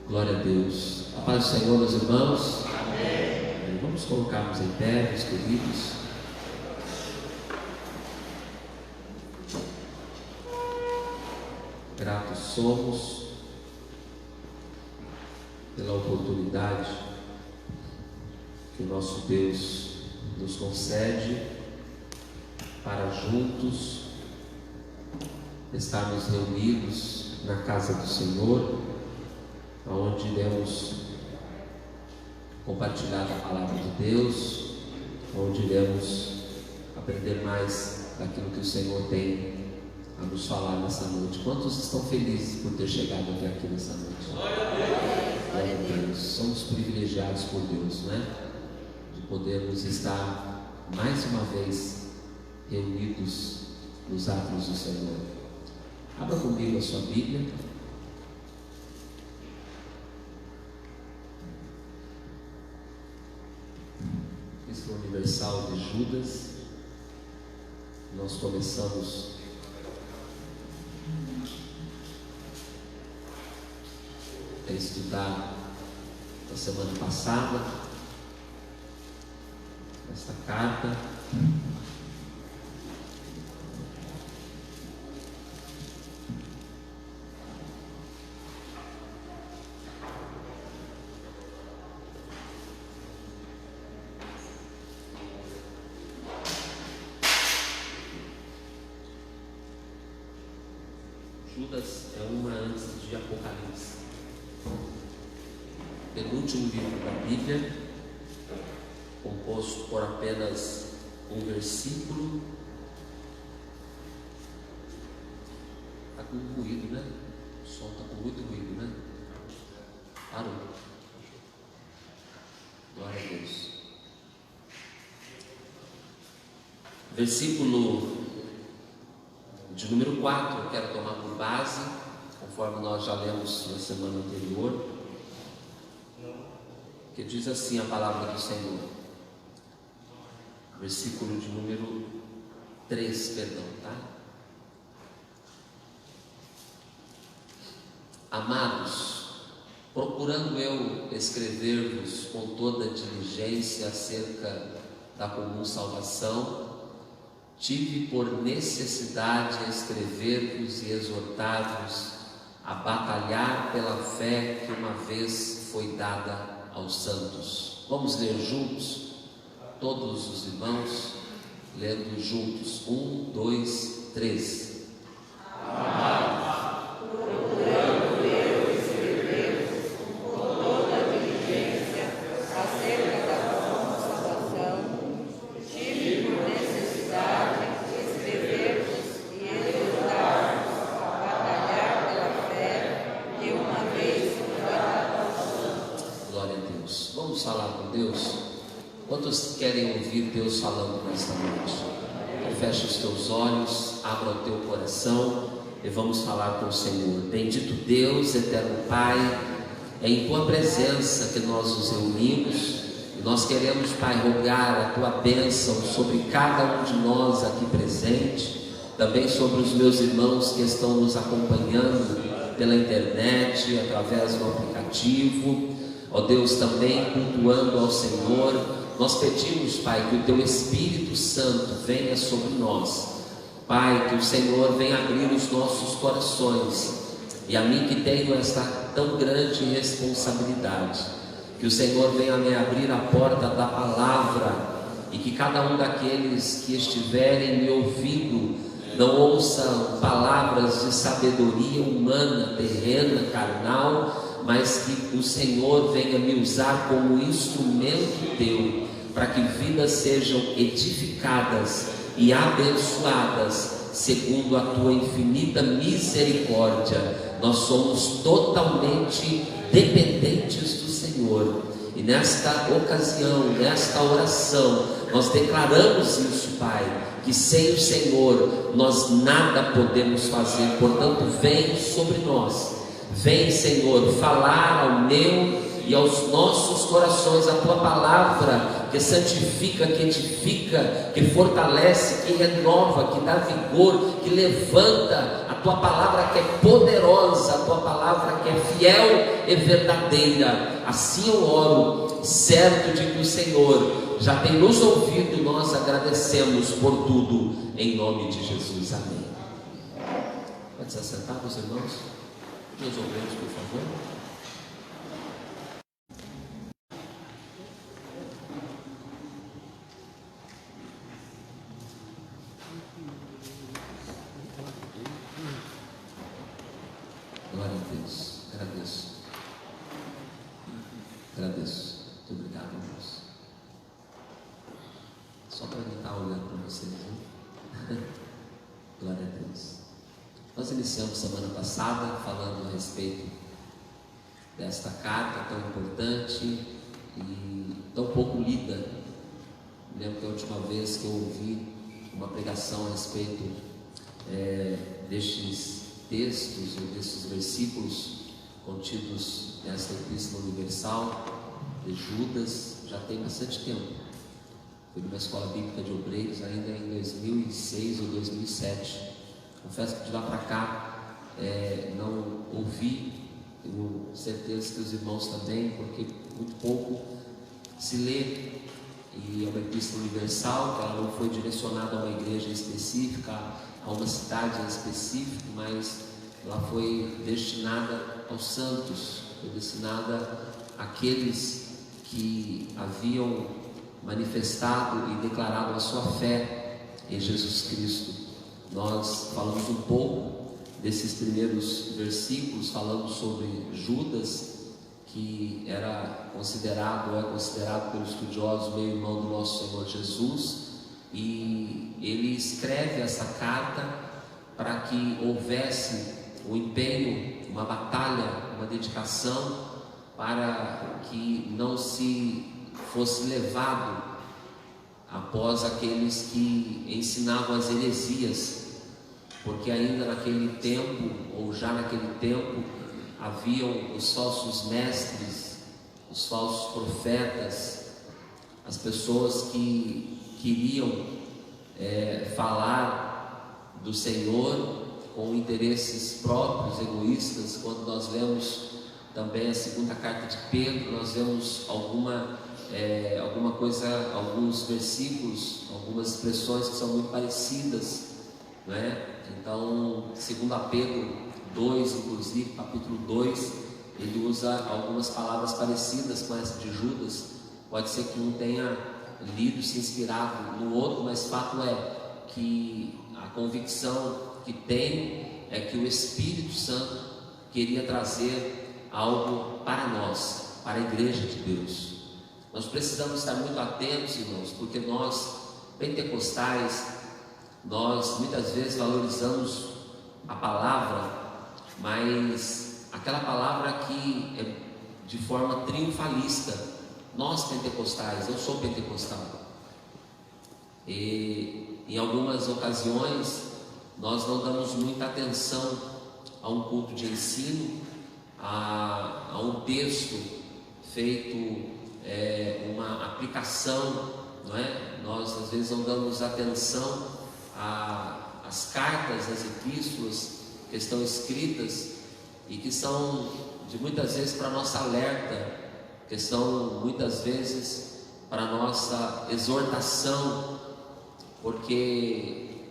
Glória a Deus. A paz do Senhor, meus irmãos. Amém. Vamos colocarmos em pé, meus queridos. Gratos somos pela oportunidade que o nosso Deus nos concede para juntos estarmos reunidos na casa do Senhor, onde iremos compartilhar a palavra de Deus, onde iremos aprender mais daquilo que o Senhor tem a nos falar nessa noite. Quantos estão felizes por ter chegado até aqui nessa noite? Glória a Deus. Somos privilegiados por Deus, né? De podermos estar mais uma vez reunidos nos atos do Senhor. Abra comigo a sua Bíblia. Cristo Universal de Judas. Nós começamos a estudar na semana passada esta carta. Judas é uma antes de Apocalipse, penúltimo livro da Bíblia, composto por apenas um versículo. Está com ruído, né? O som está com muito ruído, né? Parou. Glória a Deus. Versículo de número 4, eu quero tomar por base, conforme nós já lemos na semana anterior, que diz assim a palavra do Senhor, versículo de número 3, perdão, tá? Amados, procurando eu escrever-vos com toda diligência acerca da comum salvação, tive por necessidade escrever-vos e exortar-vos a batalhar pela fé que uma vez foi dada aos santos. Vamos ler juntos, todos os irmãos, lendo juntos, 1, 2, 3. Procurando eu escrever-vos com toda diligência acerca da comum salvação, tive por necessidade escrever-vos e exortar-vos a batalhar pela fé que uma vez foi dada aos santos. Glória a Deus. Vamos falar com Deus? Quantos querem ouvir Deus falando nesta noite? Então fecha os teus olhos, abra o teu coração e vamos falar com o Senhor. Bendito Deus, eterno Pai, é em tua presença que nós nos reunimos e nós queremos, Pai, rogar a tua bênção sobre cada um de nós aqui presente, também sobre os meus irmãos que estão nos acompanhando pela internet, através do aplicativo, ó Deus, também cultuando ao Senhor. Nós pedimos, Pai, que o teu Espírito Santo venha sobre nós, Pai, que o Senhor venha abrir os nossos corações, e a mim que tenho esta tão grande responsabilidade, que o Senhor venha me abrir a porta da palavra, e que cada um daqueles que estiverem me ouvindo não ouçam palavras de sabedoria humana, terrena, carnal, mas que o Senhor venha me usar como instrumento teu, para que vidas sejam edificadas e abençoadas segundo a tua infinita misericórdia. Nós somos totalmente dependentes do Senhor, e nesta ocasião, nesta oração, nós declaramos isso, Pai, que sem o Senhor nós nada podemos fazer. Portanto, vem sobre nós, vem, Senhor, falar ao meu e aos nossos corações a tua palavra, que santifica, que edifica, que fortalece, que renova, que dá vigor, que levanta. A tua palavra que é poderosa, a tua palavra que é fiel e verdadeira. Assim eu oro, certo de que o Senhor já tem nos ouvido, e nós agradecemos por tudo, em nome de Jesus, amém. Pode se assentar, meus irmãos? Meus ouvintes, por favor. Glória a Deus, agradeço, muito obrigado, irmãos. Só para mim estar olhando para vocês, hein? Glória a Deus. Nós iniciamos semana passada falando a respeito desta carta tão importante e tão pouco lida. Me lembro que a última vez que eu ouvi uma pregação a respeito destes textos ou desses versículos contidos nesta Epístola Universal de Judas, já tem bastante tempo. Fui numa escola bíblica de obreiros ainda em 2006 ou 2007. Confesso que de lá para cá não ouvi, tenho certeza que os irmãos também, porque muito pouco se lê. E é uma Epístola Universal, que ela não foi direcionada a uma igreja específica, a uma cidade específica, mas ela foi destinada aos santos, foi destinada àqueles que haviam manifestado e declarado a sua fé em Jesus Cristo. Nós falamos um pouco desses primeiros versículos, falando sobre Judas, que era considerado, ou é considerado pelos estudiosos meio-irmão do nosso Senhor Jesus, e ele escreve essa carta para que houvesse um empenho, uma batalha, uma dedicação, para que não se fosse levado após aqueles que ensinavam as heresias, porque ainda naquele tempo, ou já naquele tempo, haviam os falsos mestres, os falsos profetas, as pessoas que queriam falar do Senhor com interesses próprios, egoístas. Quando nós lemos também a segunda carta de Pedro, nós vemos alguma coisa, alguns versículos, algumas expressões que são muito parecidas, não é? Então, segundo Pedro 2, inclusive, capítulo 2, ele usa algumas palavras parecidas com essa de Judas. Pode ser que um tenha lido, se inspirado no outro, mas fato é que a convicção que tem é que o Espírito Santo queria trazer algo para nós, para a igreja de Deus. Nós precisamos estar muito atentos, irmãos, porque nós, pentecostais, nós muitas vezes valorizamos a palavra, mas aquela palavra que é de forma triunfalista. Nós pentecostais, eu sou pentecostal, e em algumas ocasiões nós não damos muita atenção a um culto de ensino, a um texto feito uma aplicação, não é? Nós às vezes não damos atenção às cartas, às epístolas que estão escritas e que são de muitas vezes para nossa alerta, que são muitas vezes para nossa exortação, porque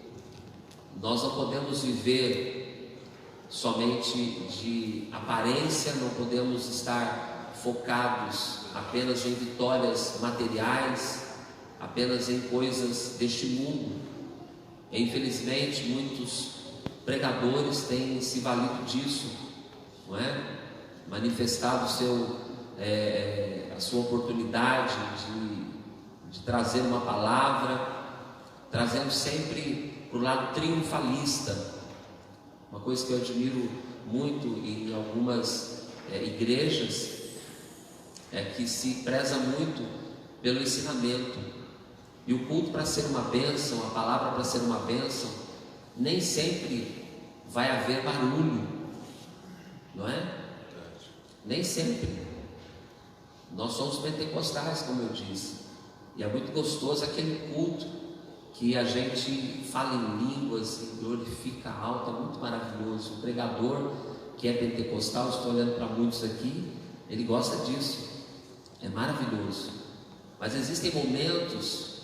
nós não podemos viver somente de aparência, não podemos estar focados apenas em vitórias materiais, apenas em coisas deste mundo. E, infelizmente, muitos pregadores têm se valido disso, não é? Manifestado a sua oportunidade de trazer uma palavra, trazendo sempre para o lado triunfalista. Uma coisa que eu admiro muito em algumas igrejas é que se preza muito pelo ensinamento, e o culto, para ser uma bênção, a palavra para ser uma bênção, nem sempre vai haver barulho, não é? Nem sempre. Nós somos pentecostais, como eu disse, E é muito gostoso aquele culto que a gente fala em línguas e glorifica alto, é muito maravilhoso. O pregador que é pentecostal, estou olhando para muitos aqui, ele gosta disso, é maravilhoso. Mas existem momentos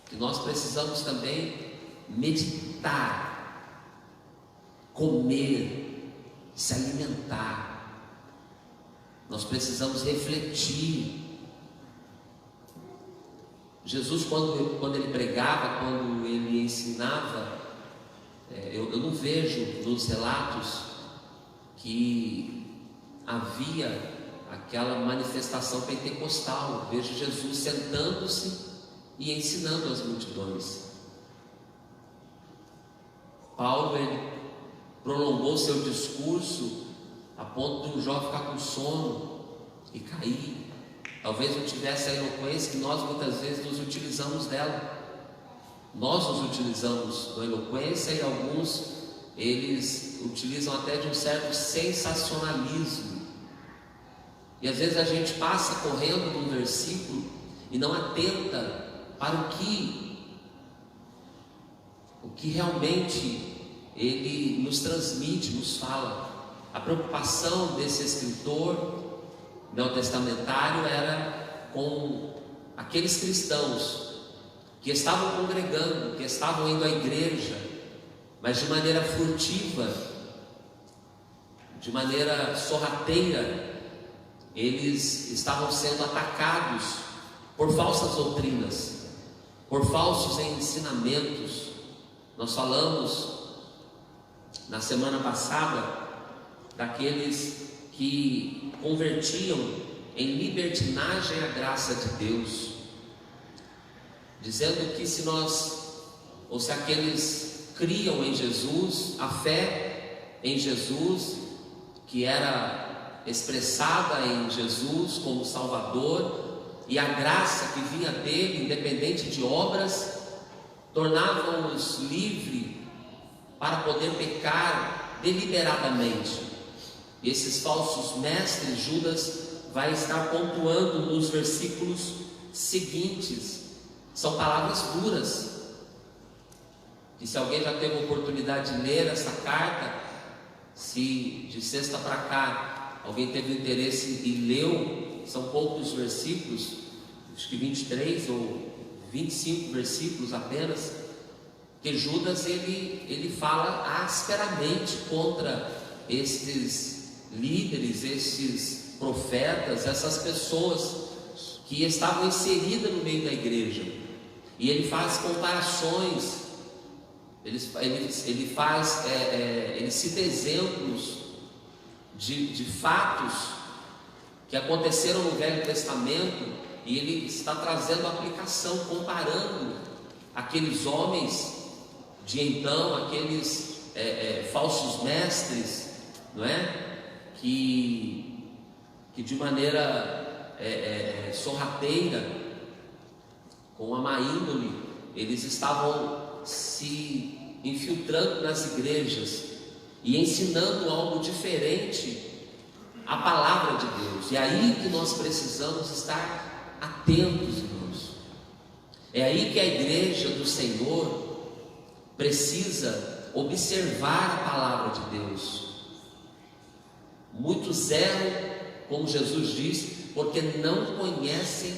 que nós precisamos também meditar, comer, se alimentar. Nós precisamos refletir. Jesus, quando ele pregava, quando ele ensinava, eu não vejo nos relatos que havia aquela manifestação pentecostal. Eu vejo Jesus sentando-se e ensinando as multidões. Paulo, ele prolongou seu discurso a ponto de um jovem ficar com sono e cair. Talvez não tivesse a eloquência que nós muitas vezes nos utilizamos dela. Nós nos utilizamos da eloquência e alguns, eles utilizam até de um certo sensacionalismo. E às vezes a gente passa correndo num versículo e não atenta para o que realmente ele nos transmite, nos fala. A preocupação desse escritor neotestamentário era com aqueles cristãos que estavam congregando, que estavam indo à igreja, mas de maneira furtiva, de maneira sorrateira. Eles estavam sendo atacados por falsas doutrinas, por falsos ensinamentos. Nós falamos na semana passada daqueles que convertiam em libertinagem a graça de Deus, dizendo que se aqueles criam em Jesus, a fé em Jesus, que era expressada em Jesus como Salvador, e a graça que vinha dele, independente de obras, tornavam-nos livres para poder pecar deliberadamente. E esses falsos mestres, Judas vai estar pontuando nos versículos seguintes. São palavras duras. E se alguém já teve a oportunidade de ler essa carta, se de sexta para cá alguém teve interesse e leu, são poucos versículos, acho que 23 ou 25 versículos apenas, que Judas ele fala asperamente contra estes líderes, esses profetas, essas pessoas que estavam inseridas no meio da igreja. E ele faz comparações, ele cita exemplos de fatos que aconteceram no Velho Testamento, e ele está trazendo a aplicação, comparando aqueles homens de então, aqueles falsos mestres, não é? Que de maneira sorrateira, com a má índole, eles estavam se infiltrando nas igrejas e ensinando algo diferente à palavra de Deus. E é aí que nós precisamos estar atentos, irmãos. É aí que a igreja do Senhor precisa observar a palavra de Deus. Muitos erram, como Jesus disse, porque não conhecem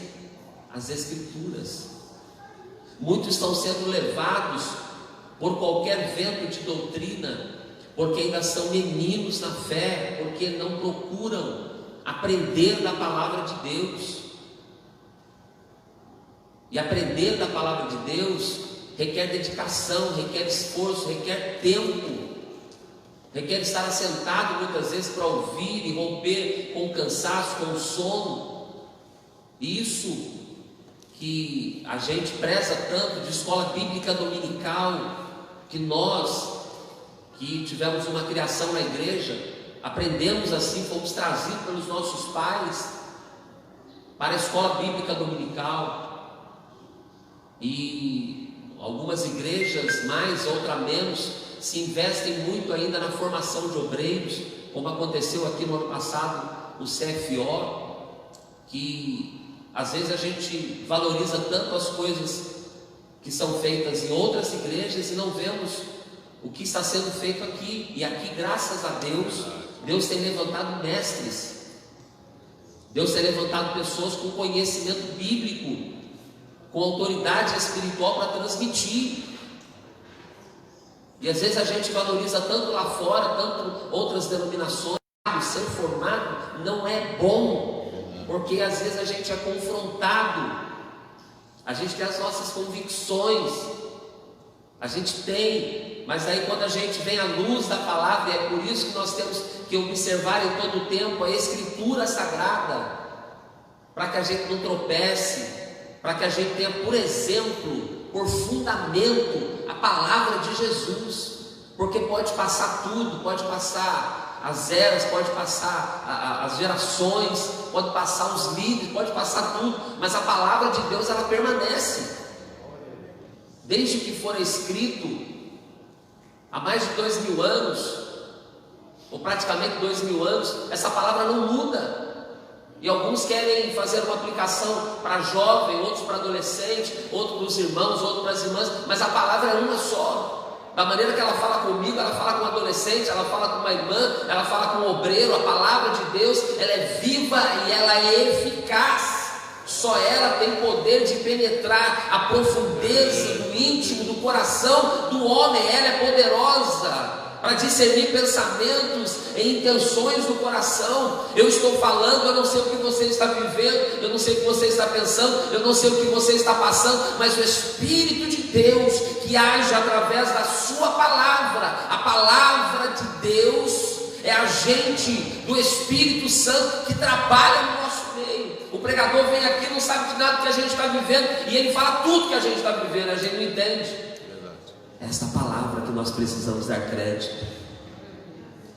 as Escrituras. Muitos estão sendo levados por qualquer vento de doutrina, porque ainda são meninos na fé, porque não procuram aprender da palavra de Deus. E aprender da palavra de Deus requer dedicação, requer esforço, requer tempo, requer estar assentado muitas vezes para ouvir e romper com o cansaço, com o sono. Isso que a gente preza tanto de escola bíblica dominical, que nós que tivemos uma criação na igreja, aprendemos assim, fomos trazidos pelos nossos pais para a escola bíblica dominical. E algumas igrejas mais, outras menos, se investem muito ainda na formação de obreiros, como aconteceu aqui no ano passado, o CFO, que às vezes a gente valoriza tanto as coisas que são feitas em outras igrejas e não vemos o que está sendo feito aqui. E aqui, graças a Deus, Deus tem levantado mestres, Deus tem levantado pessoas com conhecimento bíblico, com autoridade espiritual para transmitir. E às vezes a gente valoriza tanto lá fora, tanto outras denominações. Ser formado não é bom, porque às vezes a gente é confrontado, a gente tem as nossas convicções, a gente tem, mas aí quando a gente vem à luz da palavra, é por isso que nós temos que observar em todo o tempo a Escritura Sagrada, para que a gente não tropece, para que a gente tenha por exemplo, por fundamento, a palavra de Jesus, porque pode passar tudo, pode passar as eras, pode passar as gerações, pode passar os líderes, pode passar tudo, mas a palavra de Deus ela permanece, desde que for escrito há mais de 2000 anos, ou praticamente 2000 anos, essa palavra não muda. E alguns querem fazer uma aplicação para jovem, outros para adolescente, outros para os irmãos, outros para as irmãs, mas a palavra é uma só. Da maneira que ela fala comigo, ela fala com um adolescente, ela fala com uma irmã, ela fala com um obreiro. A palavra de Deus, ela é viva e ela é eficaz. Só ela tem poder de penetrar a profundeza do íntimo, do coração do homem. Ela é poderosa para discernir pensamentos e intenções do coração. Eu estou falando, eu não sei o que você está vivendo, eu não sei o que você está pensando, eu não sei o que você está passando, mas o Espírito de Deus que age através da sua palavra, a palavra de Deus é agente do Espírito Santo que trabalha no nosso meio. O pregador vem aqui, não sabe de nada que a gente está vivendo, e ele fala tudo que a gente está vivendo, a gente não entende. Esta palavra que nós precisamos dar crédito.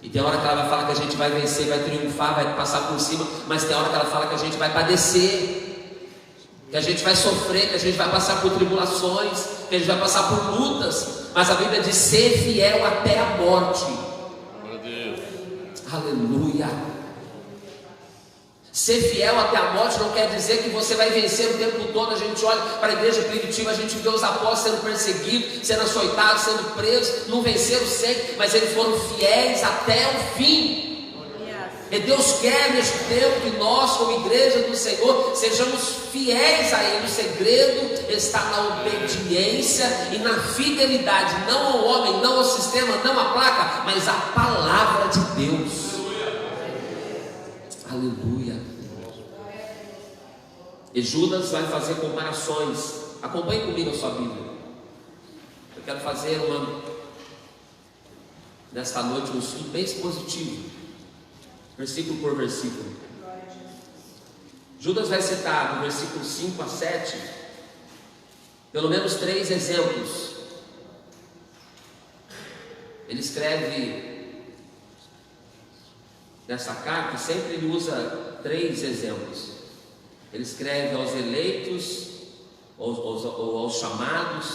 E tem hora que ela vai falar que a gente vai vencer, vai triunfar, vai passar por cima, mas tem hora que ela fala que a gente vai padecer, que a gente vai sofrer, que a gente vai passar por tribulações, que a gente vai passar por lutas, mas a Bíblia diz: ser fiel até a morte. Meu Deus. Aleluia. Ser fiel até a morte não quer dizer que você vai vencer o tempo todo. A gente olha para a igreja primitiva, a gente vê os apóstolos sendo perseguidos, sendo açoitados, sendo presos, não venceram sempre, mas eles foram fiéis até o fim. E Deus quer neste tempo que nós, como igreja do Senhor, sejamos fiéis a Ele. O segredo está na obediência e na fidelidade, não ao homem, não ao sistema, não à placa, mas à palavra de Deus. Aleluia. E Judas vai fazer comparações. Acompanhe comigo a sua Bíblia. Eu quero fazer nesta noite um estudo bem expositivo, versículo por versículo. Judas vai citar no versículo 5 a 7 pelo menos 3 exemplos. Ele escreve nessa carta, sempre ele usa 3 exemplos. Ele escreve aos eleitos, aos chamados,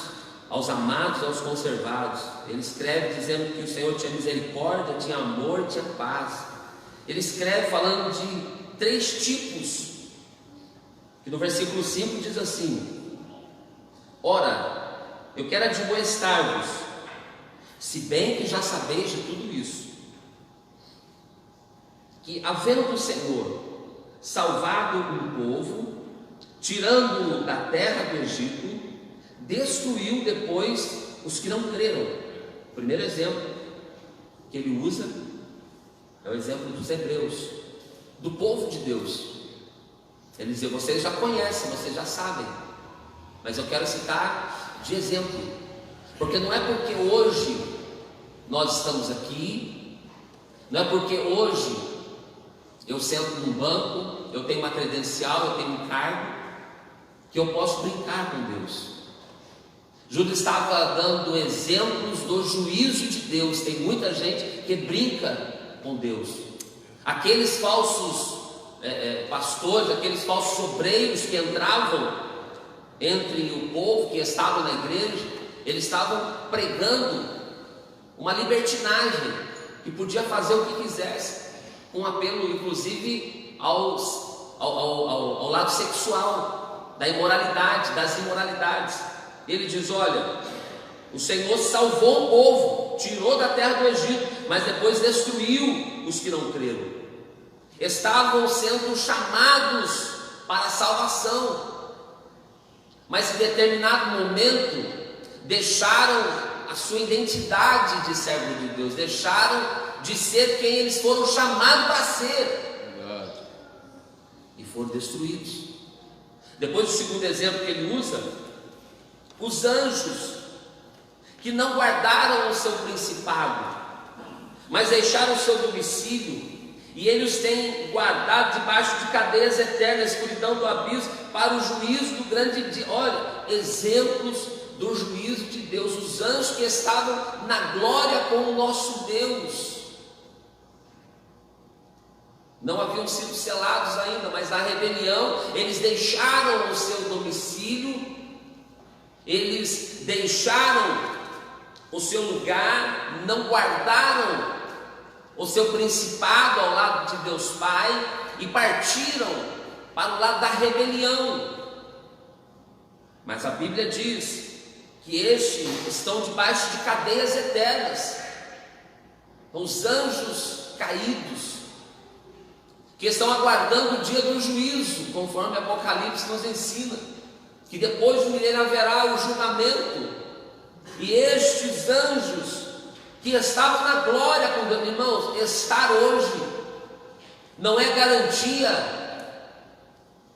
aos amados, aos conservados. Ele escreve dizendo que o Senhor tinha misericórdia, tinha amor, tinha paz. Ele escreve falando de 3 tipos, que no versículo 5 diz assim: ora, eu quero admoestar-vos, se bem que já sabeis de tudo isso, que havendo o Senhor salvado um povo, tirando-o da terra do Egito, destruiu depois os que não creram. O primeiro exemplo que ele usa é o exemplo dos hebreus, do povo de Deus. Ele diz: vocês já conhecem, vocês já sabem, mas eu quero citar de exemplo, porque não é porque hoje nós estamos aqui, não é porque hoje eu sento num banco, eu tenho uma credencial, eu tenho um cargo, que eu posso brincar com Deus. Judas estava dando exemplos do juízo de Deus. Tem muita gente que brinca com Deus. Aqueles falsos pastores, aqueles falsos obreiros que entravam entre o povo que estava na igreja, eles estavam pregando uma libertinagem, que podia fazer o que quisesse, com apelo inclusive aos ao lado sexual, da imoralidade, das imoralidades. Ele diz: olha, o Senhor salvou o povo, tirou da terra do Egito, mas depois destruiu os que não creram. Estavam sendo chamados para a salvação, mas em determinado momento deixaram a sua identidade de servo de Deus, deixaram de ser quem eles foram chamados para ser. Verdade. E foram destruídos. Depois, o segundo exemplo que ele usa, os anjos que não guardaram o seu principado, mas deixaram o seu domicílio, e ele os tem guardado debaixo de cadeias eternas, escuridão do abismo, para o juízo do grande dia. Olha, exemplos do juízo de Deus. Os anjos que estavam na glória com o nosso Deus não haviam sido selados ainda, mas na rebelião eles deixaram o seu domicílio, eles deixaram o seu lugar, não guardaram o seu principado ao lado de Deus Pai e partiram para o lado da rebelião. Mas a Bíblia diz que estes estão debaixo de cadeias eternas, os anjos caídos, que estão aguardando o dia do juízo, conforme Apocalipse nos ensina, que depois do milênio haverá o julgamento. E estes anjos que estavam na glória com Deus, irmãos, estar hoje não é garantia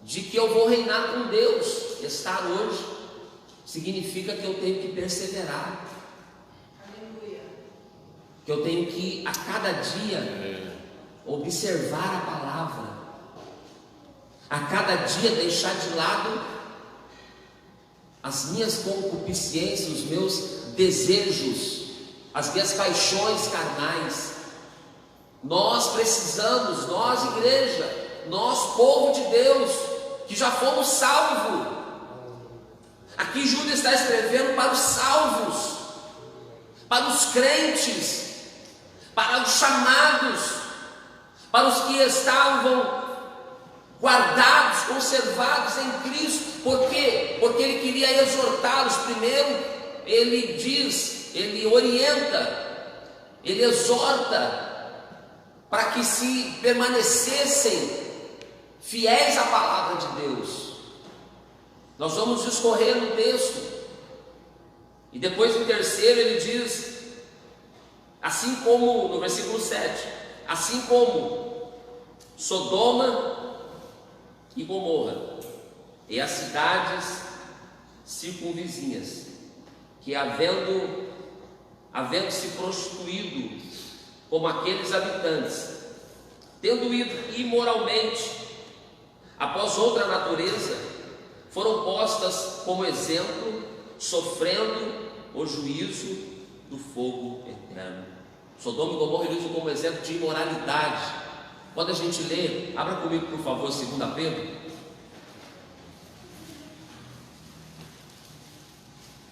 de que eu vou reinar com Deus. Estar hoje significa que eu tenho que perseverar, que eu tenho que a cada dia observar a palavra, a cada dia deixar de lado as minhas concupiscências, os meus desejos, as minhas paixões carnais. Nós precisamos, nós igreja, nós povo de Deus, que já fomos salvos. Aqui Judas está escrevendo para os salvos, para os crentes, para os chamados, para os que estavam guardados, conservados em Cristo. Por quê? Porque ele queria exortá-los. Primeiro, ele diz, ele orienta, ele exorta, para que se permanecessem fiéis à palavra de Deus. Nós vamos discorrer no texto, e depois no terceiro ele diz, assim como, no versículo 7, assim como Sodoma e Gomorra e as cidades circunvizinhas, que havendo se prostituído como aqueles habitantes, tendo ido imoralmente após outra natureza, foram postas como exemplo, sofrendo o juízo do fogo eterno. Sodoma e Gomorra ele usa como exemplo de imoralidade. Quando a gente lê, abra comigo por favor 2 Pedro.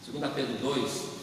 2 Pedro 2.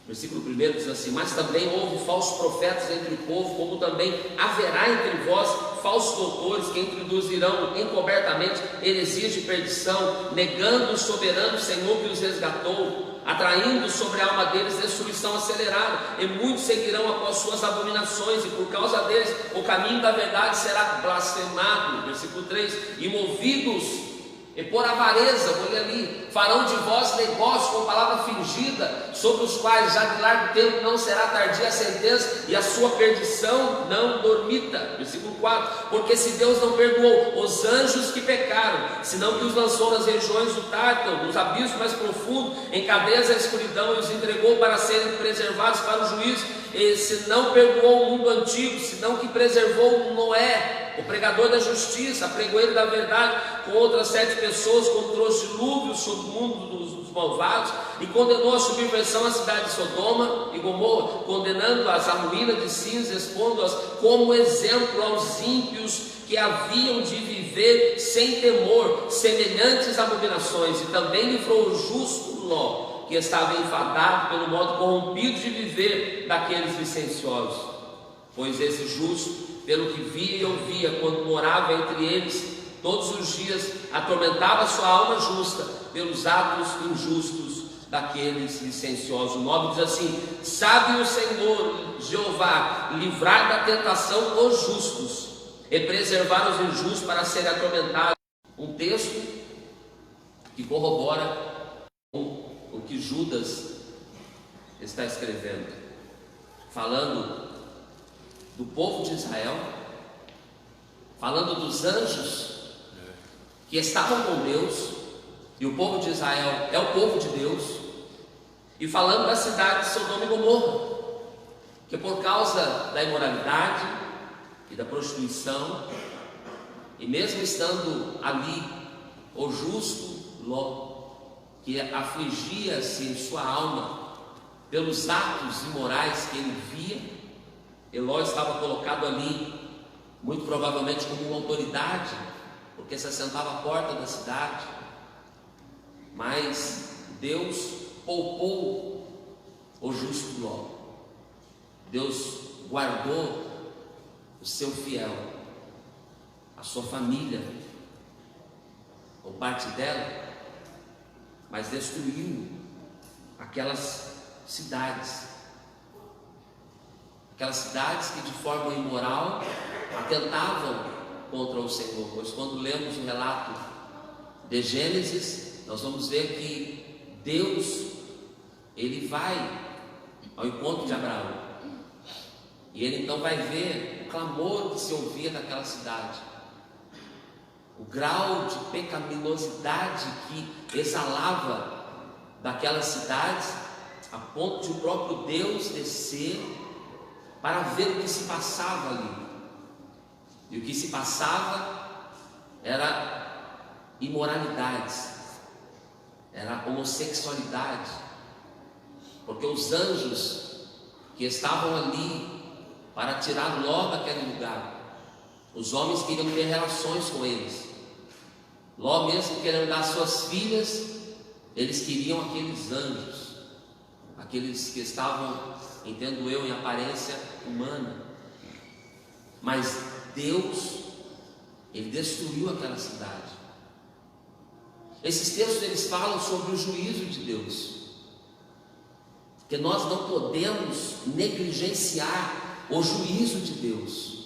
Versículo 1 diz assim: mas também houve falsos profetas entre o povo, como também haverá entre vós falsos doutores, que introduzirão encobertamente heresias de perdição, negando o soberano Senhor que os resgatou, atraindo sobre a alma deles destruição acelerada, e muitos seguirão após suas abominações, e por causa deles o caminho da verdade será blasfemado. Versículo 3: e movidos e por avareza, vou ler ali, farão de vós negócios com palavra fingida, sobre os quais já de largo tempo não será tardia a sentença, e a sua perdição não dormita. Versículo 4: porque se Deus não perdoou os anjos que pecaram, senão que os lançou nas regiões do Tártaro, nos abismos mais profundos, em cadeias da escuridão, e os entregou para serem preservados para o juízo, e se não perdoou o mundo antigo, senão que preservou Noé, o pregador da justiça, pregoeiro da verdade, com outras 7 pessoas, quando trouxe dilúvio sobre o mundo dos malvados, e condenou a subversão a cidade de Sodoma e Gomorra, condenando-as à ruína de cinza, expondo-as como exemplo aos ímpios que haviam de viver sem temor, semelhantes abominações, e também livrou o justo Ló, que estava enfadado pelo modo corrompido de viver daqueles licenciosos. Pois esse justo, pelo que via e ouvia quando morava entre eles, todos os dias atormentava sua alma justa pelos atos injustos daqueles licenciosos. O 9 diz assim: sabe o Senhor Jeová livrar da tentação os justos e preservar os injustos para serem atormentados. Um texto que corrobora com o que Judas está escrevendo, falando do povo de Israel, falando dos anjos que estavam com Deus, e o povo de Israel é o povo de Deus, e falando da cidade de Sodoma e Gomorra, que por causa da imoralidade e da prostituição, e mesmo estando ali o justo Ló, que afligia-se em sua alma pelos atos imorais que ele via, Ló estava colocado ali, muito provavelmente como uma autoridade, porque se assentava à porta da cidade, mas Deus poupou o justo Ló. Deus guardou o seu fiel, a sua família, ou parte dela, mas destruiu aquelas cidades que de forma imoral atentavam contra o Senhor. Pois quando lemos o relato de Gênesis, nós vamos ver que Deus, ele vai ao encontro de Abraão, e ele então vai ver o clamor que se ouvia naquela cidade, o grau de pecaminosidade que exalava daquelas cidades, a ponto de o próprio Deus descer para ver o que se passava ali. E o que se passava era imoralidades, era homossexualidade, porque os anjos que estavam ali para tirar Ló daquele lugar, os homens queriam ter relações com eles. Ló, mesmo querendo dar suas filhas, eles queriam aqueles anjos, aqueles que estavam, entendo eu, em aparência humana. Mas Deus, ele destruiu aquela cidade. Esses textos, eles falam sobre o juízo de Deus, que nós não podemos negligenciar o juízo de Deus.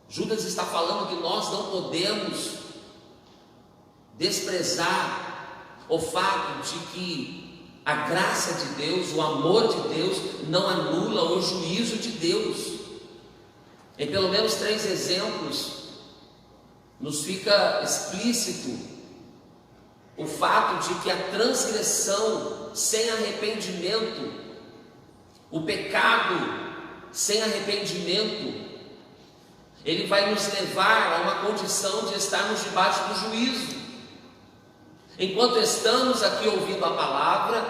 Judas está falando que nós não podemos desprezar o fato de que a graça de Deus, o amor de Deus não anula o juízo de Deus. Em pelo menos 3 exemplos nos fica explícito o fato de que a transgressão sem arrependimento, o pecado sem arrependimento, ele vai nos levar a uma condição de estarmos debaixo do juízo. Enquanto estamos aqui ouvindo a palavra,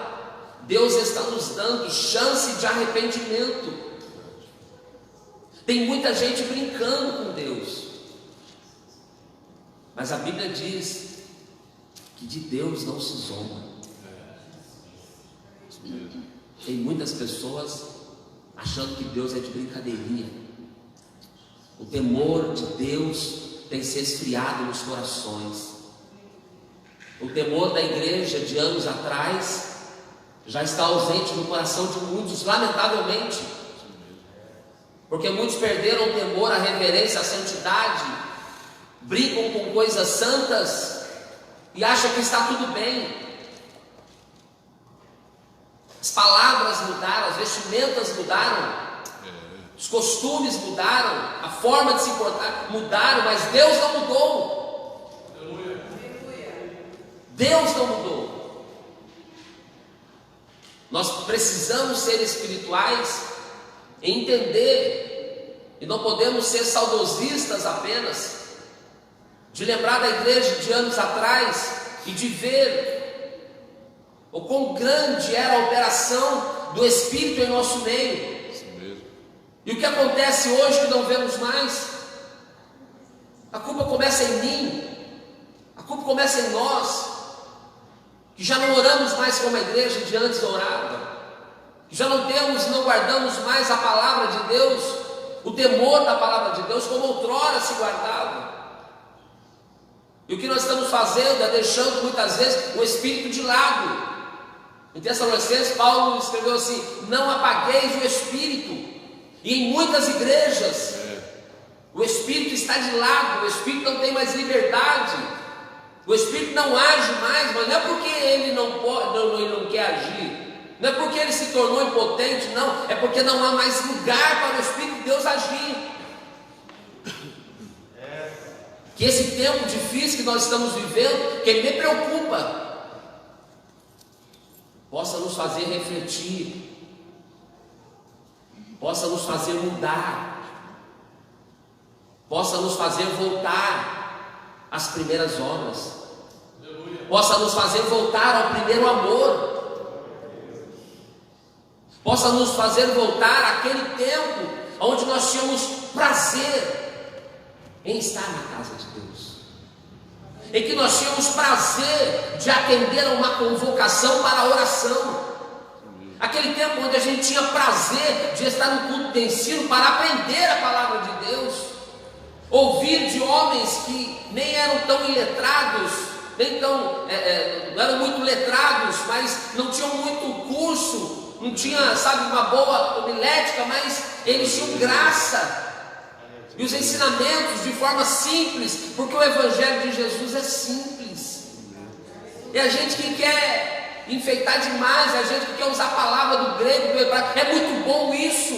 Deus está nos dando chance de arrependimento. Tem muita gente brincando com Deus, mas a Bíblia diz que de Deus não se zomba. Tem muitas pessoas achando que Deus é de brincadeirinha. O temor de Deus tem se esfriado nos corações. O temor da igreja de anos atrás já está ausente no coração de muitos, lamentavelmente, porque muitos perderam o temor, a reverência, a santidade, brincam com coisas santas e acham que está tudo bem. As palavras mudaram, as vestimentas mudaram, os costumes mudaram, a forma de se portar mudaram, mas Deus não mudou. Deus não mudou. Nós precisamos ser espirituais e entender E não podemos ser saudosistas apenas, de lembrar da igreja de anos atrás e de ver o quão grande era a operação do Espírito em nosso meio. E o que acontece hoje que não vemos mais? A culpa começa em mim, a culpa começa em nós, que já não oramos mais como a igreja de antes orava, que já não temos, não guardamos mais a palavra de Deus, o temor da palavra de Deus, como outrora se guardava. E o que nós estamos fazendo é deixando muitas vezes o Espírito de lado. Em Tessalonicenses, Paulo escreveu assim: não apagueis o Espírito. E em muitas igrejas, o Espírito está de lado, o Espírito não tem mais liberdade, o Espírito não age mais, mas não é porque ele não pode, ele não quer agir, não é porque ele se tornou impotente, não, é porque não há mais lugar para o Espírito de Deus agir. Que esse tempo difícil que nós estamos vivendo, que me preocupa, possa nos fazer refletir, possa nos fazer mudar, possa nos fazer voltar às primeiras obras, possa nos fazer voltar ao primeiro amor, possa nos fazer voltar àquele tempo onde nós tínhamos prazer em estar na casa de Deus, em que nós tínhamos prazer de atender a uma convocação para a oração, aquele tempo onde a gente tinha prazer de estar no culto de ensino para aprender a palavra de Deus, ouvir de homens que nem eram tão iletrados, nem tão, não eram muito letrados, mas não tinham muito curso, não tinha, sabe, uma boa homilética, mas eles tinham graça, e os ensinamentos de forma simples, porque o Evangelho de Jesus é simples, e a gente que quer enfeitar demais, a gente que quer usar a palavra do grego, do hebraico, é muito bom isso,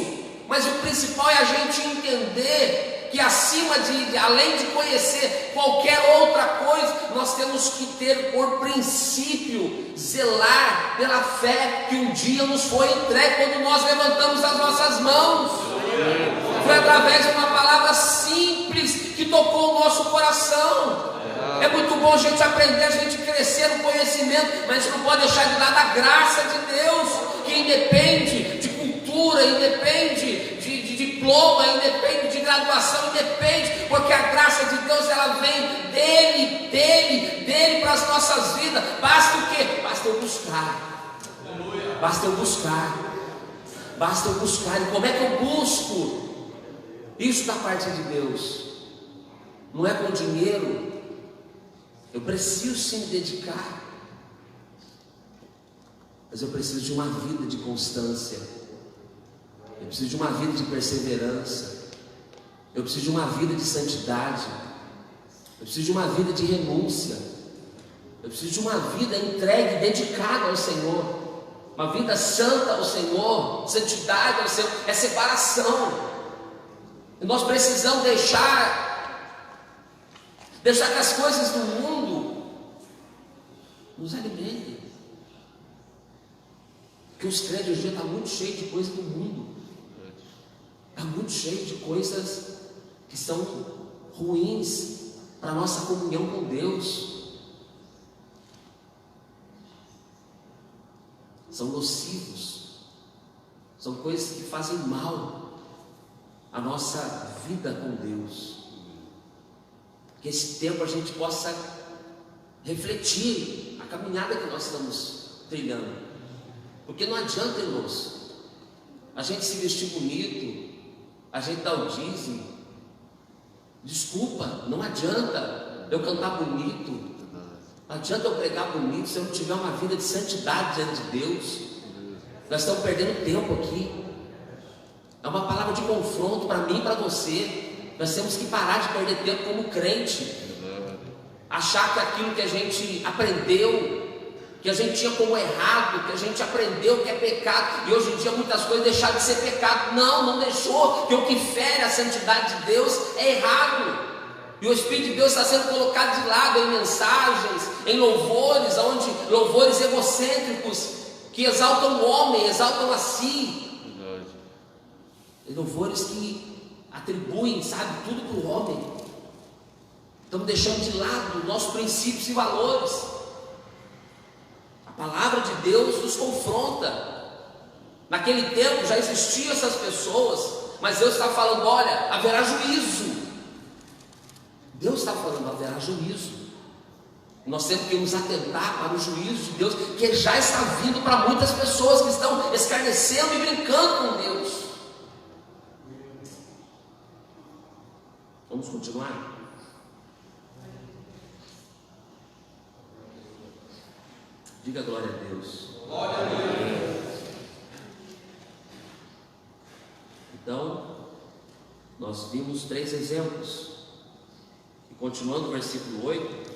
mas o principal é a gente entender que acima além de conhecer qualquer outra coisa, nós temos que ter por princípio, zelar pela fé que um dia nos foi entregue quando nós levantamos as nossas mãos. Foi através de uma palavra simples que tocou o nosso coração. É muito bom a gente aprender, a gente crescer no conhecimento, mas a gente não pode deixar de lado a graça de Deus, que independe de cultura, independe de diploma, independe de graduação, independe, porque a graça de Deus ela vem dele para as nossas vidas. Basta o quê? Basta eu buscar. Basta eu buscar. Basta eu buscar. E como é que eu busco? Isso da parte de Deus. Não é com dinheiro. Eu preciso sim me dedicar, mas eu preciso de uma vida de constância, eu preciso de uma vida de perseverança, eu preciso de uma vida de santidade, eu preciso de uma vida de renúncia, eu preciso de uma vida entregue, dedicada ao Senhor, uma vida santa ao Senhor. Santidade ao Senhor é separação, e nós precisamos deixar que as coisas do mundo nos alimentem, porque os crentes hoje estão muito cheios de coisas do mundo, está muito cheio de coisas que são ruins para a nossa comunhão com Deus, são nocivos, são coisas que fazem mal à nossa vida com Deus. Que esse tempo a gente possa refletir a caminhada que nós estamos trilhando, porque não adianta, irmãos, a gente se vestir bonito, a gente dar o dízimo, desculpa, não adianta eu cantar bonito, não adianta eu pregar bonito se eu não tiver uma vida de santidade diante de Deus. Nós estamos perdendo tempo aqui, é uma palavra de confronto para mim e para você. Nós temos que parar de perder tempo como crente, achar que aquilo que a gente aprendeu, que a gente tinha como errado, que a gente aprendeu que é pecado, e hoje em dia muitas coisas deixaram de ser pecado. Não deixou, porque o que fere a santidade de Deus é errado, e o Espírito de Deus está sendo colocado de lado em mensagens, em louvores, louvores egocêntricos, que exaltam o homem, exaltam a si, e louvores que atribuem, sabe, tudo para o homem. Estamos deixando de lado nossos princípios e valores. A palavra de Deus nos confronta. Naquele tempo já existiam essas pessoas, mas Deus está falando: olha, haverá juízo. Deus está falando: haverá juízo. Nós temos que nos atentar para o juízo de Deus, que já está vindo para muitas pessoas que estão escarnecendo e brincando com Deus. Vamos continuar? Diga glória a Deus. Glória a Deus. Então, nós vimos 3 exemplos. E continuando o versículo 8.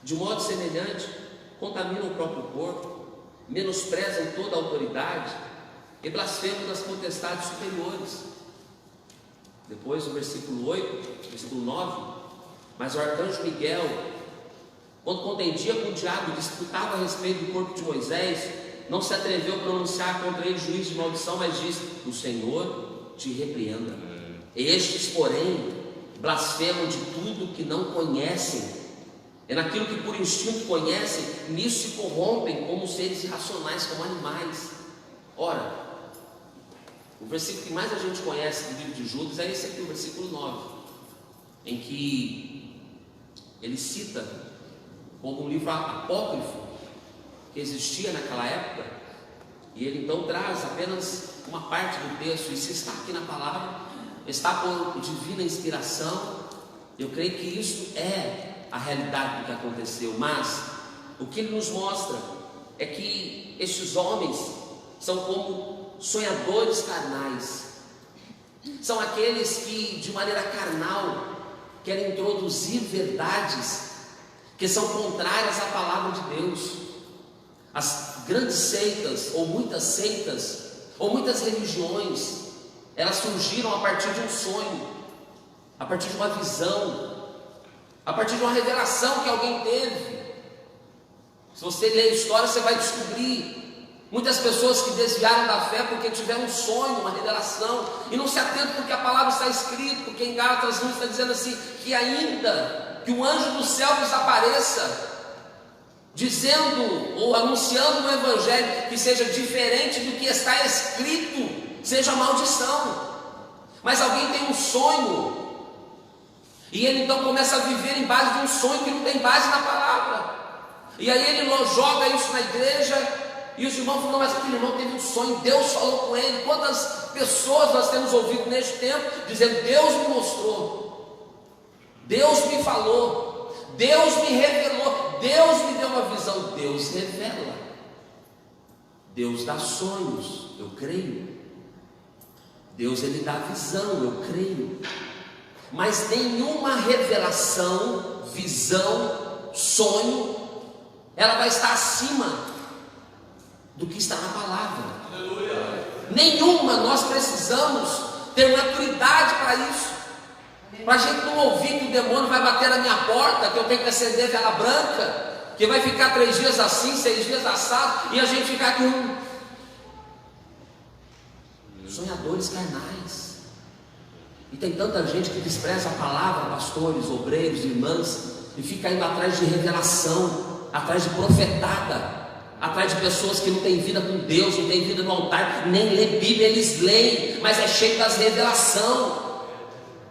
De modo semelhante, contaminam o próprio corpo, menosprezam toda a autoridade e blasfemam das potestades superiores. Depois, no versículo 8, versículo 9: mas o arcanjo Miguel, quando contendia com o diabo e disputava a respeito do corpo de Moisés, não se atreveu a pronunciar contra ele juízo de maldição, mas disse: o Senhor te repreenda. Estes, porém, blasfemam de tudo que não conhecem. É naquilo que por instinto conhecem, nisso se corrompem como seres irracionais, como animais. Ora, o versículo que mais a gente conhece do livro de Judas é esse aqui, o versículo 9, em que ele cita como um livro apócrifo que existia naquela época, e ele então traz apenas uma parte do texto. E se está aqui na palavra, está por divina inspiração. Eu creio que isso é a realidade do que aconteceu, mas o que ele nos mostra é que estes homens são como sonhadores carnais. São aqueles que de maneira carnal querem introduzir verdades que são contrárias à palavra de Deus. As grandes seitas, ou muitas religiões, elas surgiram a partir de um sonho, a partir de uma visão, a partir de uma revelação que alguém teve. Se você ler a história, você vai descobrir muitas pessoas que desviaram da fé porque tiveram um sonho, uma revelação, e não se atentam porque a palavra está escrita, porque em Gálatas 1 está dizendo assim, que ainda que o anjo do céu desapareça, dizendo ou anunciando um evangelho que seja diferente do que está escrito, seja maldição. Mas alguém tem um sonho, e ele então começa a viver em base de um sonho que não tem base na palavra. E aí ele joga isso na igreja, e os irmãos falam: não, mas aquele irmão teve um sonho, Deus falou com ele. Quantas pessoas nós temos ouvido neste tempo dizendo: Deus me mostrou, Deus me falou, Deus me revelou, Deus me deu uma visão. Deus revela, Deus dá sonhos, eu creio. Deus, ele dá visão, eu creio. Mas nenhuma revelação, visão, sonho, ela vai estar acima do que está na palavra. Aleluia. Nenhuma. Nós precisamos ter maturidade para isso, para a gente não ouvir que o demônio vai bater na minha porta, que eu tenho que acender vela branca, que vai ficar 3 dias assim, 6 dias assado, e a gente ficar aqui sonhadores carnais. E tem tanta gente que despreza a palavra, pastores, obreiros, irmãs, e fica indo atrás de revelação, atrás de profetada, atrás de pessoas que não têm vida com Deus, não têm vida no altar, nem lê Bíblia. Eles leem, mas é cheio das revelações,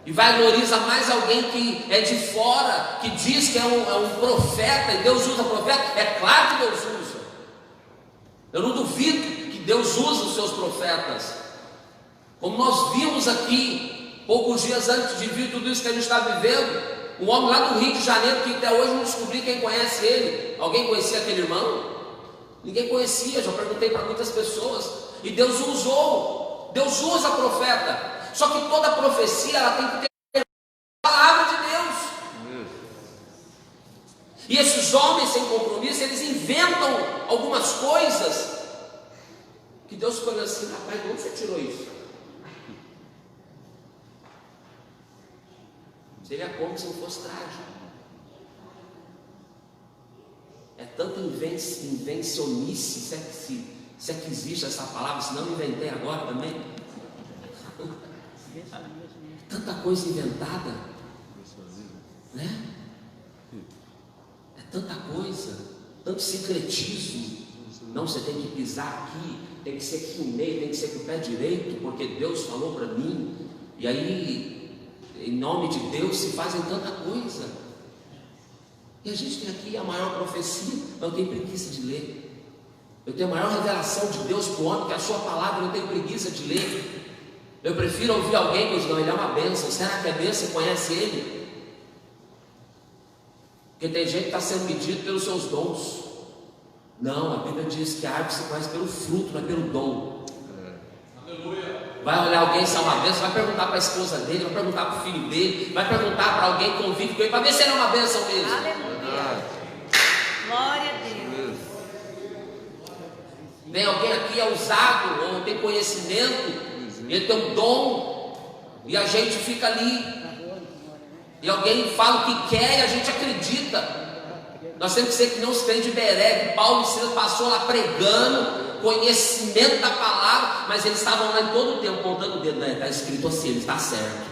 e valoriza mais alguém que é de fora, que diz que é um profeta, e Deus usa profeta. É claro que Deus usa, eu não duvido que Deus usa os seus profetas, como nós vimos aqui poucos dias antes de vir tudo isso que a gente está vivendo. Um homem lá do Rio de Janeiro, que até hoje não descobri quem conhece ele. Alguém conhecia aquele irmão? Ninguém conhecia, já perguntei para muitas pessoas. E Deus usou, Deus usa profeta. Só que toda profecia, ela tem que ter a palavra de Deus. E esses homens sem compromisso, eles inventam algumas coisas que Deus ficou assim: rapaz, de onde você tirou isso? Seria como se não fosse trágico. É tanta invencionice, se é que se Se é que existe essa palavra, se não inventei agora também. Tanta coisa inventada, né? É tanta coisa, tanto secretismo. Não, você tem que pisar aqui, tem que ser aqui no meio, tem que ser com o pé direito, porque Deus falou para mim. E aí, em nome de Deus, se fazem tanta coisa. E a gente tem aqui a maior profecia, mas eu tenho preguiça de ler. Eu tenho a maior revelação de Deus para o homem, que é a sua palavra, eu tenho preguiça de ler. Eu prefiro ouvir alguém que diz, não, ele é uma bênção. Será que é bênção? Você conhece ele? Porque tem gente que está sendo medido pelos seus dons. Não, a Bíblia diz que a árvore se conhece pelo fruto, não é pelo dom. Vai olhar alguém se é uma bênção, vai perguntar para a esposa dele, vai perguntar para o filho dele, vai perguntar para alguém que convive com ele, para ver se ele é uma bênção mesmo. Aleluia. Glória a Deus. Tem alguém aqui é usado, ou tem conhecimento, ele tem um dom, e a gente fica ali, e alguém fala o que quer e a gente acredita. Nós temos que ser que não os crentes de Beré, que Paulo e Silas passou lá pregando, conhecimento da palavra, mas eles estavam lá em todo o tempo contando o dedo, né? Está escrito assim, ele está certo.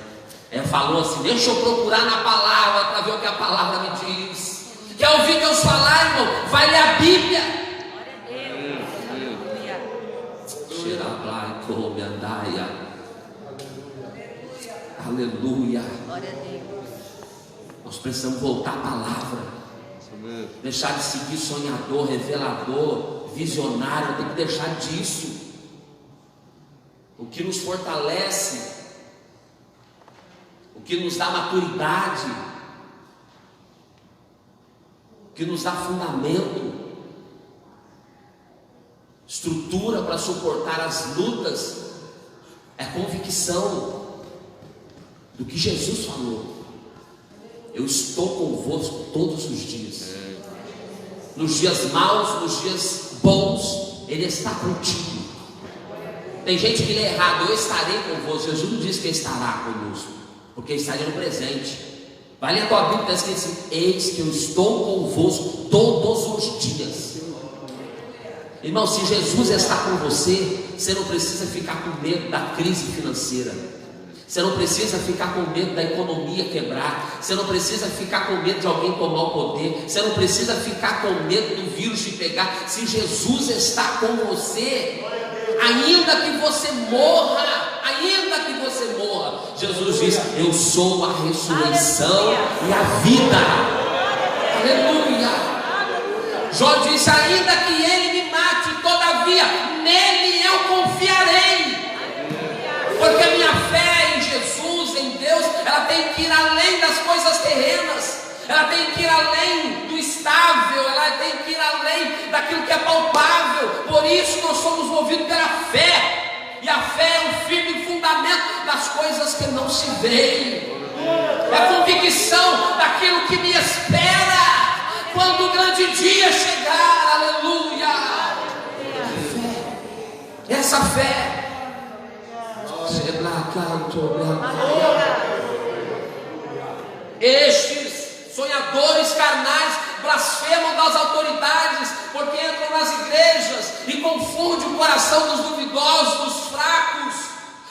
Falou assim, deixa eu procurar na palavra para ver o que a palavra me diz. Quer ouvir Deus falar, irmão? Vai ler a Bíblia. Aleluia. Glória a Deus. Nós precisamos voltar à palavra. Deixar de seguir sonhador, revelador, visionário. Tem que deixar disso. O que nos fortalece, o que nos dá maturidade, o que nos dá fundamento, estrutura para suportar as lutas, é convicção do que Jesus falou. Eu estou convosco todos os dias. Nos dias maus, nos dias bons, Ele está contigo. Tem gente que lê errado, eu estarei convosco. Jesus não disse que estará conosco, porque estaria no presente. Vai ler a tua Bíblia, está escrito assim: eis que eu estou convosco todos os dias. Irmão, se Jesus está com você, você não precisa ficar com medo da crise financeira. Você não precisa ficar com medo da economia quebrar. Você não precisa ficar com medo de alguém tomar o poder. Você não precisa ficar com medo do vírus te pegar. Se Jesus está com você, ainda que você morra, Jesus diz: eu sou a ressurreição e a vida. Aleluia. Jó disse: ainda que ele me mate, todavia nele eu confiarei. Porque a minha fé em Jesus, em Deus, ela tem que ir além das coisas terrenas, ela tem que ir além do estável, ela tem que ir além daquilo que é palpável. Por isso nós somos movidos pela fé, e a fé é o firme fundamento das coisas que não se veem, é a convicção daquilo que me espera quando o grande dia chegar. Aleluia. Essa fé. Estes sonhadores carnais blasfemam das autoridades, porque entram nas igrejas e confundem o coração dos duvidosos, dos fracos,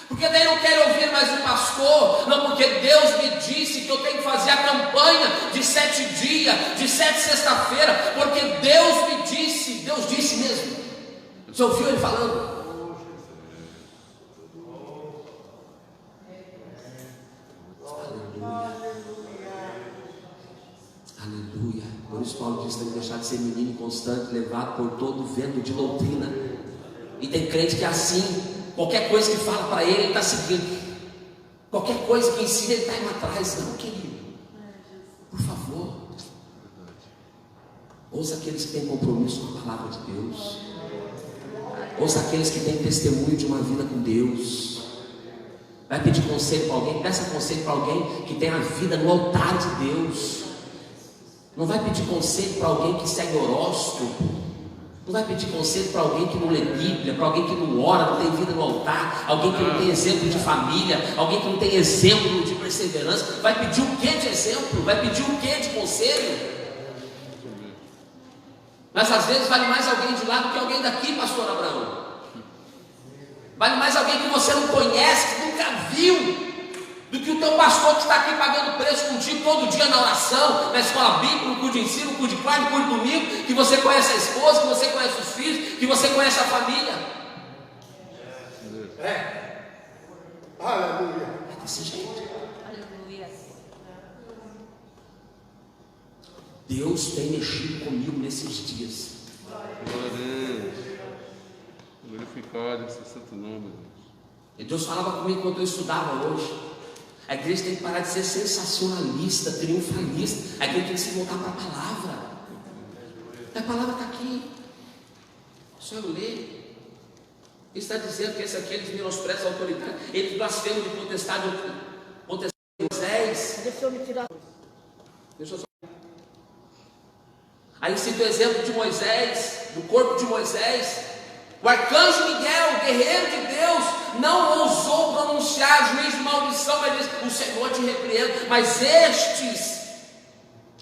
porque daí não querem ouvir mais o pastor. Não, porque Deus me disse que eu tenho que fazer a campanha de 7 dias, de 7 sexta-feira, porque Deus me disse. Deus disse mesmo. Você ouviu ele falando? Aleluia. Por isso Paulo diz: tem que deixar de ser menino inconstante, levado por todo o vento de doutrina. E tem crente que é assim. Qualquer coisa que fala para ele, ele está seguindo. Qualquer coisa que ensina, ele está indo atrás. Não, querido, por favor, ouça aqueles que têm compromisso com a palavra de Deus. Ouça aqueles que têm testemunho de uma vida com Deus. Vai pedir conselho para alguém? Peça conselho para alguém que tem a vida no altar de Deus. Não vai pedir conselho para alguém que segue horóscopo. Não vai pedir conselho para alguém que não lê Bíblia, para alguém que não ora, não tem vida no altar, alguém que não tem exemplo de família, alguém que não tem exemplo de perseverança. Vai pedir o que de exemplo? Vai pedir o que de conselho? Mas às vezes vale mais alguém de lá do que alguém daqui, pastor Abraão. Vale mais alguém que você não conhece, que nunca viu, do que o teu pastor que está aqui pagando preço contigo todo dia na oração, na escola bíblica, no curso de ensino, no curso de quarto, no curso de domingo, que você conhece a esposa, que você conhece os filhos, que você conhece a família. Aleluia. É desse jeito. Aleluia. Deus tem mexido comigo nesses dias. Glória a Deus. Glorificado esse santo nome, Deus. E Deus falava comigo quando eu estudava hoje. A igreja tem que parar de ser sensacionalista, triunfalista. A igreja tem que se voltar para a palavra. A palavra está aqui. Só eu ler. Ele está dizendo que esse aqui eles menosprezam a autoridade. Eles blasfemam de potestade de Moisés. Deixa eu me tirar. Deixa eu só. Aí cita o exemplo de Moisés, do corpo de Moisés. O arcanjo Miguel, guerreiro de Deus, não ousou pronunciar juízo de maldição, mas disse: o Senhor te repreenda. Mas estes,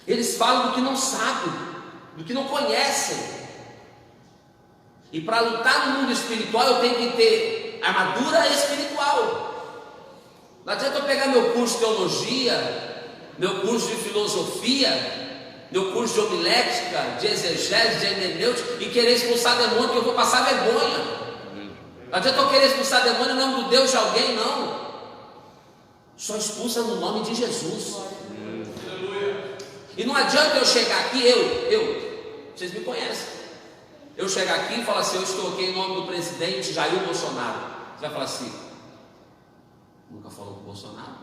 eles falam do que não sabem, do que não conhecem. E para lutar no mundo espiritual, eu tenho que ter armadura espiritual. Não adianta eu pegar meu curso de teologia, meu curso de filosofia, meu curso de homilética, de exegese, de hermenêutica, e querer expulsar demônio, que eu vou passar vergonha. Não adianta eu querer expulsar demônio em nome do Deus de alguém, não. Só expulsa no nome de Jesus. E não adianta eu chegar aqui, vocês me conhecem. Eu chegar aqui e falar assim: eu estou aqui em nome do presidente Jair Bolsonaro. Você vai falar assim: nunca falou com o Bolsonaro?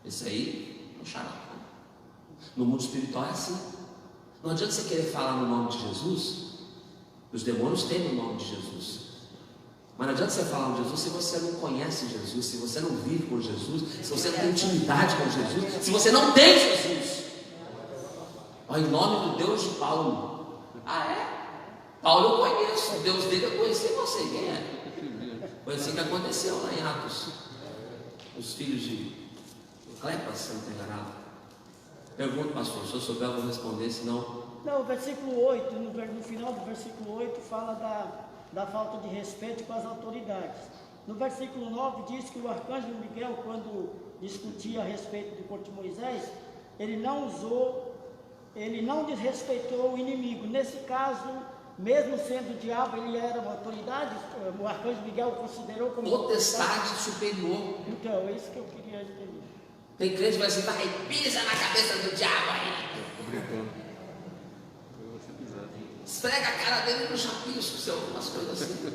Esse aí é um xarope. No mundo espiritual é assim. Não adianta você querer falar no nome de Jesus. Os demônios têm no nome de Jesus. Mas não adianta você falar no Jesus se você não conhece Jesus, se você não vive com Jesus, se você não tem intimidade com Jesus, se você não tem Jesus. Ó, em nome do Deus de Paulo. Ah, é? Paulo eu conheço, o Deus dele eu conheci você, quem é? Foi assim que aconteceu lá em Atos. Os filhos de Clepas, se não estou enganado. Pergunta, pastor, se eu souber eu vou responder, senão... Não, o versículo 8, no final do versículo 8, fala da falta de respeito com as autoridades. No versículo 9 diz que o arcanjo Miguel, quando discutia a respeito do corpo de Moisés, ele não desrespeitou o inimigo. Nesse caso, mesmo sendo o diabo, ele era uma autoridade, o arcanjo Miguel considerou como potestade superior. Então, é isso que eu queria entender. Tem crente que vai assim: vai, pisa na cabeça do diabo aí. Tô brincando. Eu vou ser pisado. Esfrega a cara dele no chapisco, seu, umas coisas assim.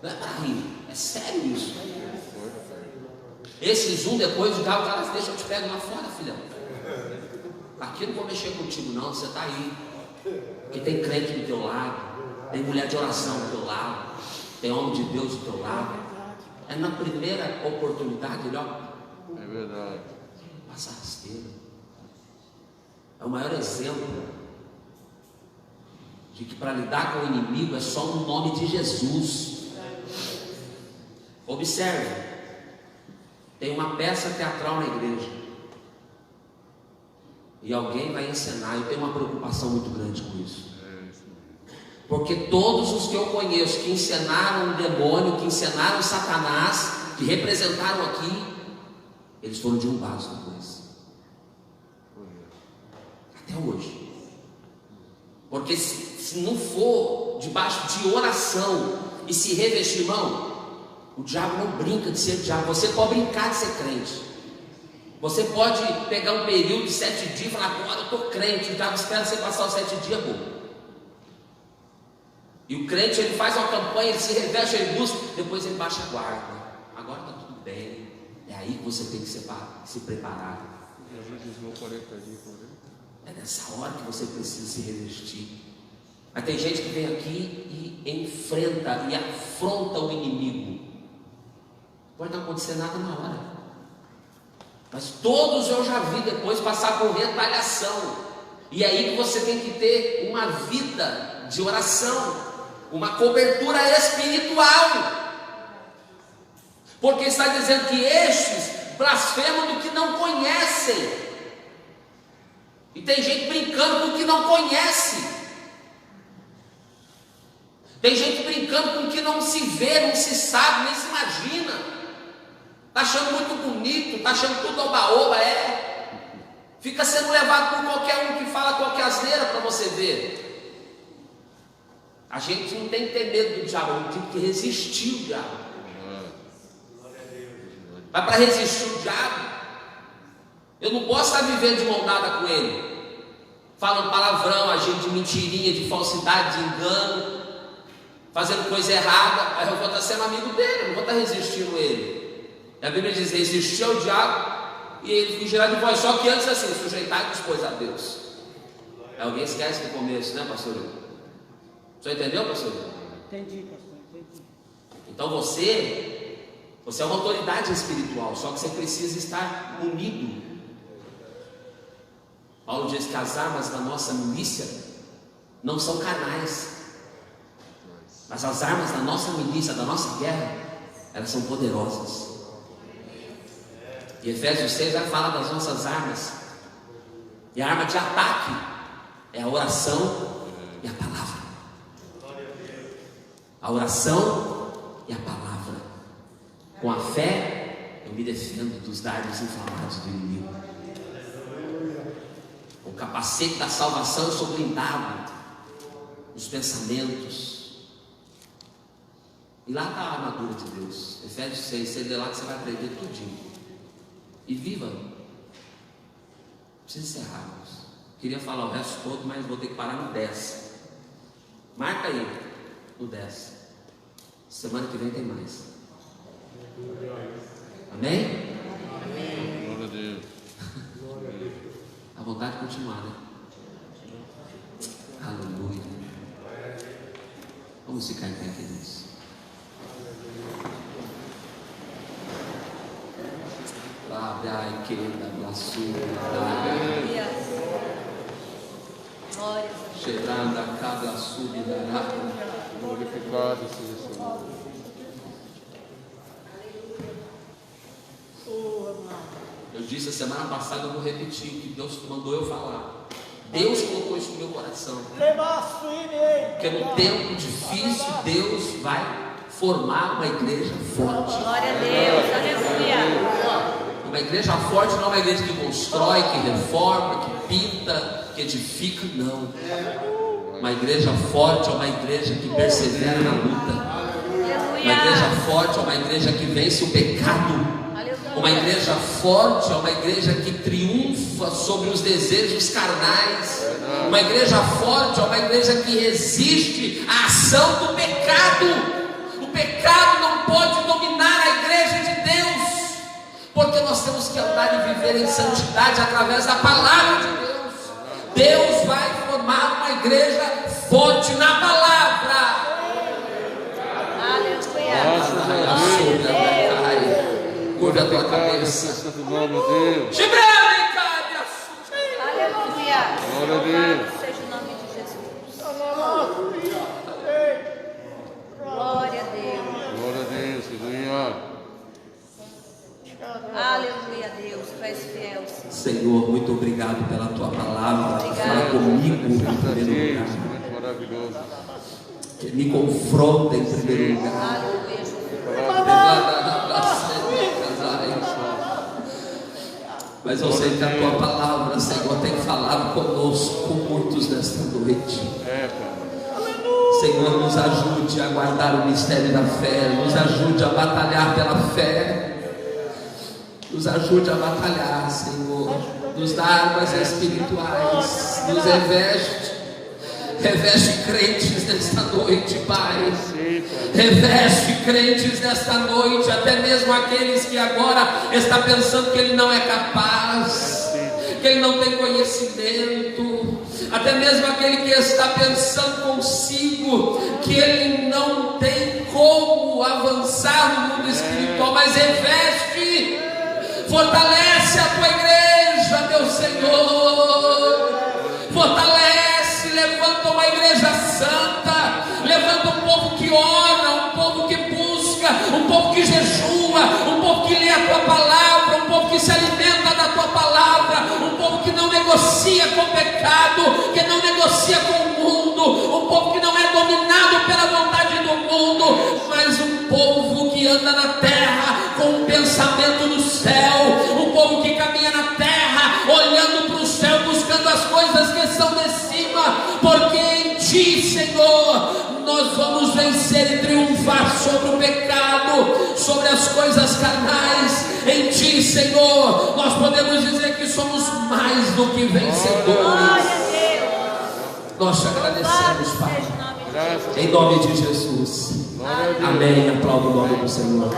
Não é pra rir, é sério isso. Esses depois de cá, o cara deixa, eu te pego lá fora, filhão. Aqui eu não vou mexer contigo não, você está aí. Porque tem crente do teu lado, tem mulher de oração do teu lado, tem homem de Deus do teu lado. É na primeira oportunidade, ele, ó, É verdade. passa rasteira. É o maior exemplo de que para lidar com o inimigo é só no nome de Jesus. Observe, tem uma peça teatral na igreja e alguém vai encenar. Eu tenho uma preocupação muito grande com isso, porque todos os que eu conheço que encenaram o demônio, que encenaram Satanás, que representaram aqui, eles foram derrubados depois, até hoje. Porque se não for debaixo de oração e se revestir, irmão, o diabo não brinca de ser diabo. Você pode brincar de ser crente, você pode pegar um período de 7 dias e falar: agora eu estou crente. O diabo espera você passar os 7 dias, bom. E o crente, ele faz uma campanha, ele se reveste, ele busca, depois ele baixa a guarda. Agora está tudo bem. É aí que você tem que se preparar. Jesus desviou 40 dias, 40. É nessa hora que você precisa se revestir. Mas tem gente que vem aqui e enfrenta e afronta o inimigo. Pode não acontecer nada na hora, mas todos eu já vi depois passar por retaliação. E é aí que você tem que ter uma vida de oração, uma cobertura espiritual, porque está dizendo que estes blasfemam do que não conhecem. tem gente brincando com o que não conhece. Tem gente brincando com o que não se vê, não se sabe, nem se imagina. Está achando muito bonito, está achando tudo oba-oba, Fica sendo levado por qualquer um que fala qualquer asneira para você ver. A gente não tem que ter medo do diabo, a gente tem que resistir o diabo. Mas para resistir o diabo, eu não posso estar vivendo de mão dada com ele, falando palavrão, agindo de mentirinha, de falsidade, de engano, fazendo coisa errada. Aí eu vou estar sendo amigo dele, eu não vou estar resistindo a ele. E a Bíblia diz: resistir ao diabo e ele fugirá de vós. Só que antes assim, sujeitai depois a Deus. Alguém esquece do começo, né, pastor? Você entendeu, pastor? Entendi, pastor, entendi. Então você é uma autoridade espiritual, só que você precisa estar unido. Paulo diz que as armas da nossa milícia não são carnais, mas as armas da nossa milícia, da nossa guerra, elas são poderosas. E Efésios 6 vai falar das nossas armas. E a arma de ataque é a oração e a palavra. A oração e a palavra. Com a fé eu me defendo dos dardos inflamados do inimigo. O capacete da salvação eu sou blindado nos pensamentos. E lá está a armadura de Deus. Efésios 6, você lê lá que você vai aprender tudinho. E viva. Precisa encerrar, irmãos. Queria falar o resto todo, mas vou ter que parar no 10. Marca aí no 10. Semana que vem tem mais. Amém? Glória a Deus. A vontade de continuar, né? Aleluia. Vamos ficar em pé, queridos. Ai, querida, blaçura. Glória. Cheirando a cada subida. Glorificado seja o Senhor. Eu disse a semana passada, eu vou repetir o que Deus mandou eu falar. Deus colocou isso no meu coração. Porque no tempo difícil, Deus vai formar uma igreja forte. Glória a Deus. Aleluia. Uma igreja forte não é uma igreja que constrói, que reforma, que pinta, que edifica, não. Uma igreja forte é uma igreja que persevera na luta. Uma igreja forte é uma igreja que vence o pecado. Uma igreja forte é uma igreja que triunfa sobre os desejos carnais. Uma igreja forte é uma igreja que resiste à ação do pecado. O pecado não pode dominar a igreja de Deus, porque nós temos que andar e viver em santidade através da palavra de Deus. Deus vai formar uma igreja forte na palavra. Aleluia. Curva a tua cabeça. Santo nome, Deus. Aleluia. Glória a Deus. Seja o nome de Jesus. Glória a Deus. Glória a Deus. Aleluia. Aleluia, Deus. Tu és fiel, Senhor. Senhor, muito obrigado pela tua palavra. Obrigado. Fala comigo em Santo primeiro Deus. lugar. Muito maravilhoso. Que me confronta em primeiro lugar. Aleluia, Jesus. Mas eu sei que a tua palavra, Senhor, tem falado conosco, com muitos nesta noite. Senhor, nos ajude a guardar o mistério da fé, nos ajude a batalhar pela fé, nos ajude a batalhar, Senhor, nos dá armas espirituais, nos reveste crentes nesta noite, Pai. Reveste crentes nesta noite, até mesmo aqueles que agora estão pensando que ele não é capaz, que ele não tem conhecimento, até mesmo aquele que está pensando consigo que ele não tem como avançar no mundo espiritual, mas reveste, fortalece a tua igreja, meu Senhor, fortalece, levanta uma igreja santa, levanta um povo que ora, um povo que busca, um povo que jejua, um povo que lê a tua palavra, um povo que se alimenta da tua palavra, um povo que não negocia com o pecado. pecado, que não negocia com o mundo, um povo que não é dominado pela vontade do mundo, mas um povo que anda na terra com um pensamento no céu, um povo que caminha na terra olhando para o céu, buscando as coisas que são de cima, porque em Ti, Senhor, nós vamos vencer e triunfar sobre o pecado, sobre as coisas carnais. Em Ti, Senhor, nós podemos dizer que somos mais do que vencedores. Glória a Deus. Nós te agradecemos, Pai, Seja o nome de Graças. em nome de Jesus. Glória a Deus. Amém. Aplauda o nome do Senhor.